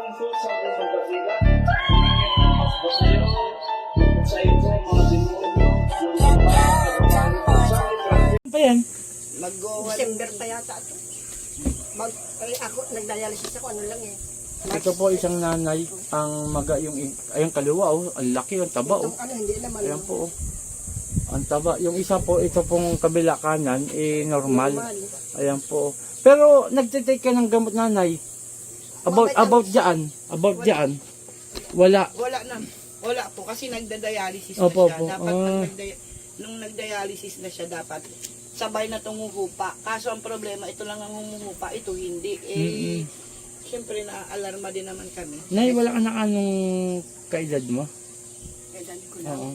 Pa yan? December pa yata ito. Ako, nagdialysis ako, ano lang eh. Ito po isang nanay, ang maga yung ayong kaliwa oh, ang laki, ang taba oh. Ano, hindi naman. Ayan po oh. Ang taba. Yung isa po, ito pong kabila kanan, normal. Ayan po. Pero nagtitake ka ng gamot nanay. About dyan. Wala. Wala na. Wala po kasi nagda-dialysis Opo, na siya. opo. Dapat nung nagda-dialysis na siya dapat sabay na tumuhupa. Kaso ang problema, ito lang ang humuhupa, ito hindi. Siyempre na-alarma din naman kami. Nay, wala ka na anong kaedad mo? Kailan ko na. Oo.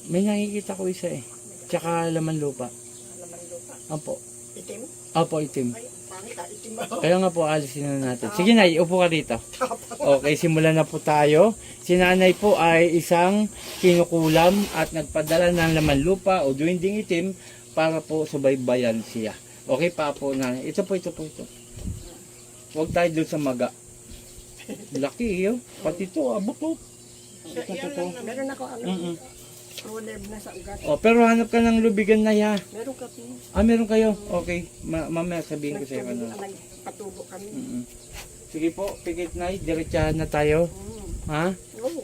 May nakikita ko isa eh. Tsaka laman lupa. Laman lupa. Opo. Itim? Opo, itim. Ay, pangit ah, itim ako. Kaya nga po, alisin na natin. Sige Nay, upo ka dito. Okay, simulan na po tayo. Si nanay po ay isang kinukulam at nagpadala ng laman lupa o duwinding itim para po subaybayan siya. Okay pa po nanay. Ito po. Huwag tayo doon sa maga. Laki yun. Pati ito, abot po. Meron ako ano. Proleb na sa ugat. Oh, pero hanap ka ng lubigan na ya. Meron ka po. Meron kayo? Okay. Mamaya sabihin ko sa iyo. Nagpatubo kami. Sige po, pikit na. Diretsahan na tayo. Ha? Oo.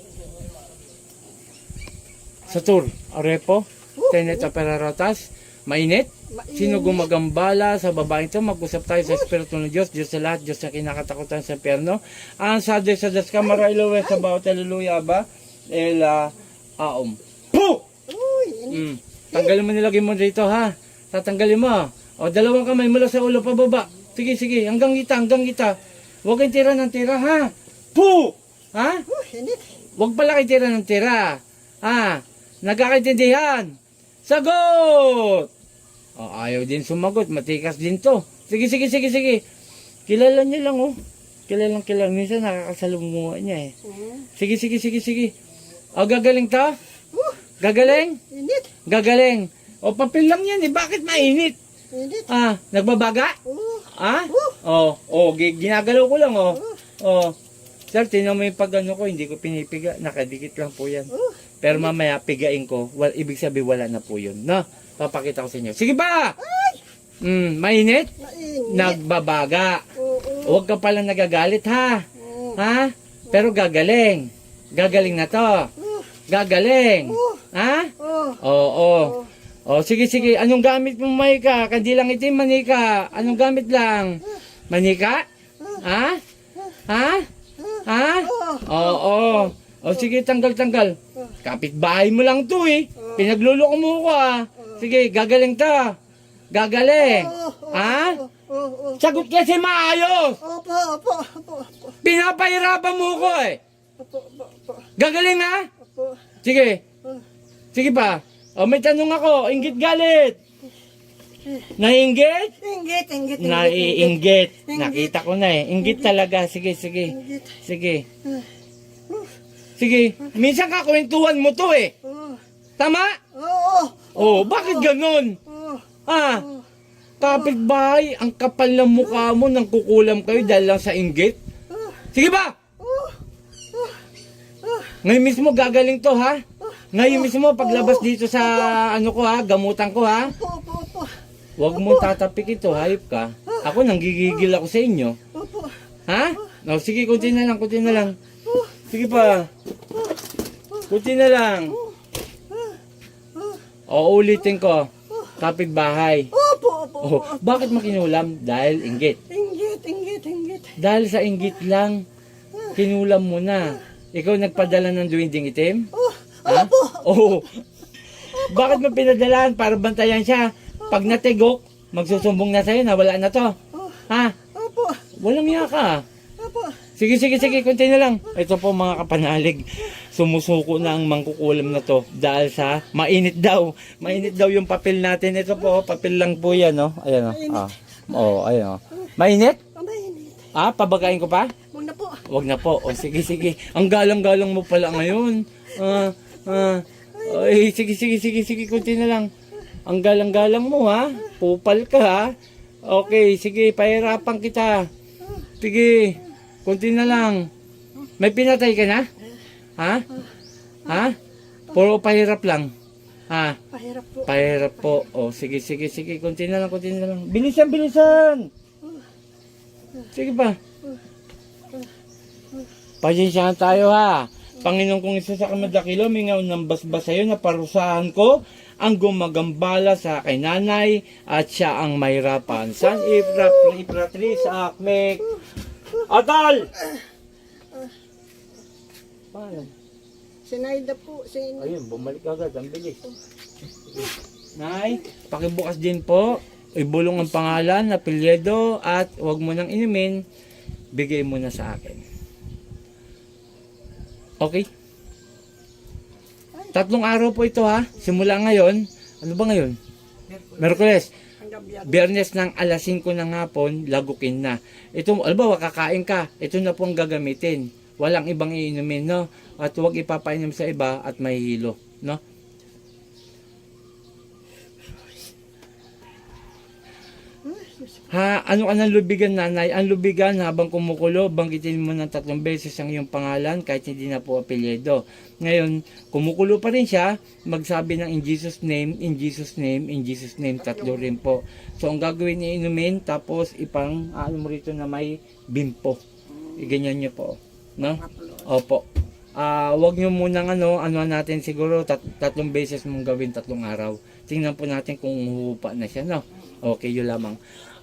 Sa tour. Arepo. Tenet sa Peraratas. Mainit. Sino gumagambala sa babaeng ito? Mag-usap tayo sa Espiritu ng Diyos. Diyos sa lahat. Diyos na kinakatakutan sa perno. Ang sade sa das kamara ilawe sa bawat haleluya ba? Aom. Puh! Uy, Tanggalin mo nilagay mo dito ha. Tatanggalin mo. O, dalawang kamay mula sa ulo pababa. Sige. Hanggang kita. Huwag kayong tira ng tira ha. Puh! Ha? init. Huwag pala kayo tira ng tira. Ha? Nagkakaintindihan. Sagot! O, ayaw din sumagot. Matikas din to. Sige. Kilala niya lang oh. Kilala. Minsan nakakasalumuha niya eh. Sige. O, gagaling to? Gagaling? Init. Gagaling. O, papel lang yan eh. Bakit mainit? Init. Nagbabaga? Ginagalaw ko lang Sir, tinan mo yung pag-ano ko, hindi ko pinipiga. Nakadikit lang po yan. Pero mamaya, pigain ko. Ibig sabihin, wala na po yun. No? Papakita ko sa inyo. Sige ba? Mainit? Nagbabaga. Huwag ka pala nagagalit ha. Ha? Pero gagaling. Gagaling na to. Gagaling. Ha? Oo. Sige. Anong gamit mo, Manika? Kandilang itim, Manika. Anong gamit lang? Manika? Ha? Oo. Sige, tanggal. Kapitbahay mo lang to eh. Pinagluloko mo ko Sige, gagaling to. Gagaling. Ha? Sagot kasi maayos. Opo. Pinapahirapan mo ko eh. Gagaling ha? Sige pa. May tanong ako. Inggit galit. Naiinggit? Inggit. Naiinggit. Nakita ko na eh. Inggit talaga. Sige. Minsan kakwentuhan mo to eh. Tama? Bakit ganun? Kapitbahay, ang kapal ng mukha mo nang kukulam kayo dahil lang sa inggit. Sige ba? Ngayon mismo gagaling to ha? Ngayon mismo paglabas dito sa gamutan ko ha? Huwag mo tatapik ito, hayop ka. Ako nanggigigil ako sa inyo. Ha? Sige, kunti na lang. Sige pa. Kunti na lang. Ulitin ko. Kapitbahay. Bakit makinulam? Dahil inggit. Inggit. Dahil sa inggit lang, kinulam mo na. Ikaw nagpadala ng duwinding itim? Oo. Bakit mo pinadalaan? Para bantayan siya. Pag natigok, magsusumbong na sa'yo na wala na to. Ha? Walang iya ka. Sige, kunti na lang. Ito po mga kapanalig. Sumusuko na ang mangkukulam na to. Dahil sa mainit daw. Mainit daw yung papel natin. Ito po, papel lang po yan. Ayan ayan Mainit? Mainit. Pabagain ko pa? Wag na po. Sige. Ang galang-galang mo pala ngayon. Sige, kunti na lang. Ang galang-galang mo ha. Pupal ka ha. Okay, sige, pahirapan kita. Sige. Kunti na lang. May pinatay ka na? Ha? Ha? Puro pahirap lang. Ha? Pahirap po. Pahirap po. O, sige. Kunti na lang. Bilisan. Sige pa. Pasensyahan tayo ha. Panginoon kong isa sa kamadakilo, mingaw ng basbas sa'yo na parusahan ko ang gumagambala sa kay nanay at siya ang mahirapan. San Ipratris Akmek Atal! Paano? Sinaida po. Ayun, bumalik agad. Ang bilis. Nay, pakibukas din po. Ibulong ang pangalan, apelyido, at huwag mo nang inumin. Bigay mo na sa akin. Okay? 3 araw po ito ha. Simula ngayon. Ano ba ngayon? Merkules. Hanggang biyado. Biyernes ng alas 5 ng hapon, lagukin na. Ito, alba, kakain ka. Ito na po ang gagamitin. Walang ibang iinumin, no? At huwag ipapainom sa iba at mahihilo, no? Ha, ano ka ng lubigan, nanay? Ang lubigan, habang kumukulo, banggitin mo ng 3 beses ang iyong pangalan kahit hindi na po apelyido. Ngayon, kumukulo pa rin siya, magsabi ng in Jesus name, in Jesus name, in Jesus name, 3 rin po. So, ang gagawin ni inumin, tapos ipang, ano mo rito na may bimpo. Iganyan nyo po, no? Opo. Wag nyo munang ano natin siguro 3 beses mong gawin 3 araw. Tingnan po natin kung huhupa na siya, no? Okay, yun lamang.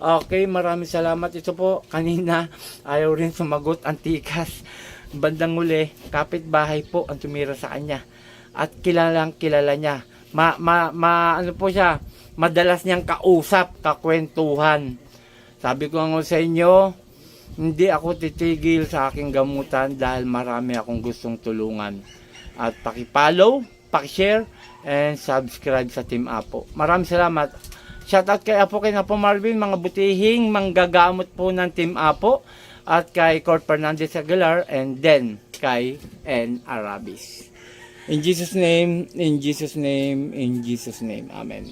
Okay, maraming salamat. Ito po, kanina, ayaw rin sumagot ang tikas. Bandang uli, kapitbahay po ang tumira sa kanya. At kilalang kilala niya. Ano po siya, madalas niyang kausap, kakwentuhan. Sabi ko nga sa inyo, hindi ako titigil sa aking gamutan dahil marami akong gustong tulungan. At paki-follow, paki-share, and subscribe sa Team Apo. Maraming salamat. Shoutout kay Apo, kay Apo Marvin, mga butihing manggagamot po ng Team Apo, at kay Court Fernandez Aguilar, and then kay N. Arabis. In Jesus' name, in Jesus' name, in Jesus' name. Amen.